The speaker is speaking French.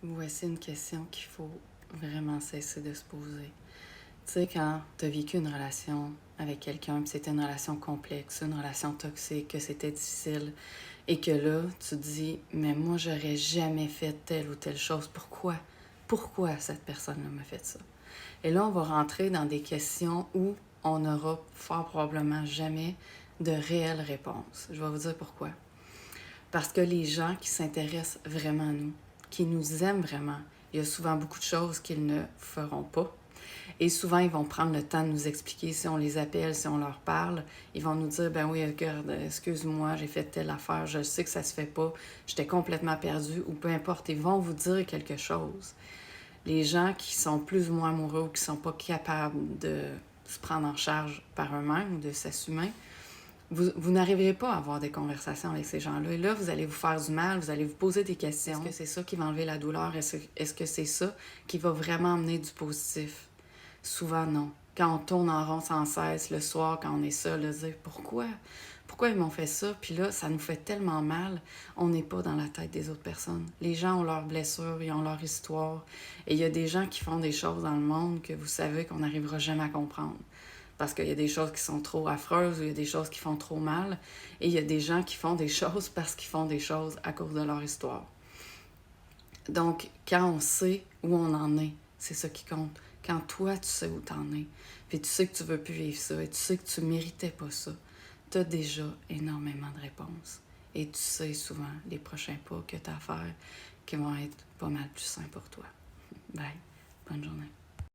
Voici une question qu'il faut vraiment cesser de se poser. Tu sais, quand tu as vécu une relation avec quelqu'un, puis c'était une relation complexe, une relation toxique, que c'était difficile, et que là, tu te dis, mais moi, j'aurais jamais fait telle ou telle chose. Pourquoi? Pourquoi cette personne-là m'a fait ça? Et là, on va rentrer dans des questions où on n'aura fort probablement jamais de réelles réponses. Je vais vous dire pourquoi. Parce que les gens qui s'intéressent vraiment à nous, qui nous aiment vraiment, il y a souvent beaucoup de choses qu'ils ne feront pas. Et souvent, ils vont prendre le temps de nous expliquer, si on les appelle, si on leur parle, ils vont nous dire, ben oui, regarde, excuse-moi, j'ai fait telle affaire, je sais que ça se fait pas, j'étais complètement perdue, ou peu importe, ils vont vous dire quelque chose. Les gens qui sont plus ou moins amoureux ou qui sont pas capables de se prendre en charge par eux-mêmes ou de s'assumer, vous n'arriverez pas à avoir des conversations avec ces gens-là. Et là, vous allez vous faire du mal, vous allez vous poser des questions. Est-ce que c'est ça qui va enlever la douleur? Est-ce que c'est ça qui va vraiment amener du positif? Souvent, non. Quand on tourne en rond sans cesse le soir, quand on est seul, de dire pourquoi? Pourquoi ils m'ont fait ça? Puis là, ça nous fait tellement mal, on n'est pas dans la tête des autres personnes. Les gens ont leurs blessures, ils ont leur histoire. Et il y a des gens qui font des choses dans le monde que vous savez qu'on n'arrivera jamais à comprendre. Parce qu'il y a des choses qui sont trop affreuses ou il y a des choses qui font trop mal. Et il y a des gens qui font des choses parce qu'ils font des choses à cause de leur histoire. Donc, quand on sait où on en est, c'est ça qui compte. Quand toi, tu sais où t'en es, puis tu sais que tu veux plus vivre ça, et tu sais que tu méritais pas ça, tu as déjà énormément de réponses. Et tu sais souvent les prochains pas que tu as à faire qui vont être pas mal plus sains pour toi. Bye. Bonne journée.